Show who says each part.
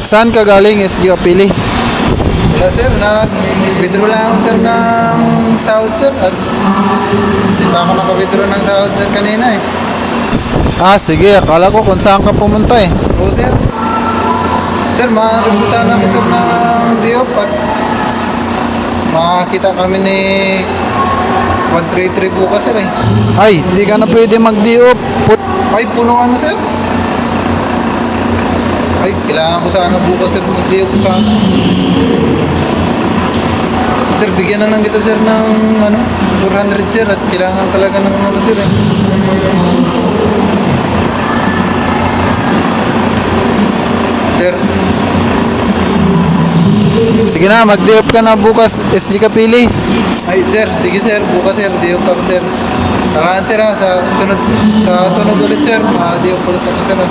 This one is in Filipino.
Speaker 1: Saan ka galing, SG Kapili?
Speaker 2: Wala sir, nag-withdraw lang ako sir ng sahod sir at di pa ako naka-withdraw ng sahod sir kanina eh.
Speaker 1: Ah, sige. Akala ko kung saan ka pumunta eh.
Speaker 2: Oo sir. Sir, maaari sana ako sir ng diop at makakita kami ni 133 bukas sir eh.
Speaker 1: Ay, hindi ka na pwede mag-diop.
Speaker 2: Ay, puno ano sir? Ay, kailangan ko sana bukas sir mag-diop sana. Sir, bigyan na lang kita sir ng 400 sir at kailangan talaga ng sir eh. Sir,
Speaker 1: Sige na, mag-diop ka na bukas, SG Kapili.
Speaker 2: ay sir, sige sir, bukas sir, diop ako sir. Saka sir ha, sa sunod ulit sir, diop ulit ako sir ha.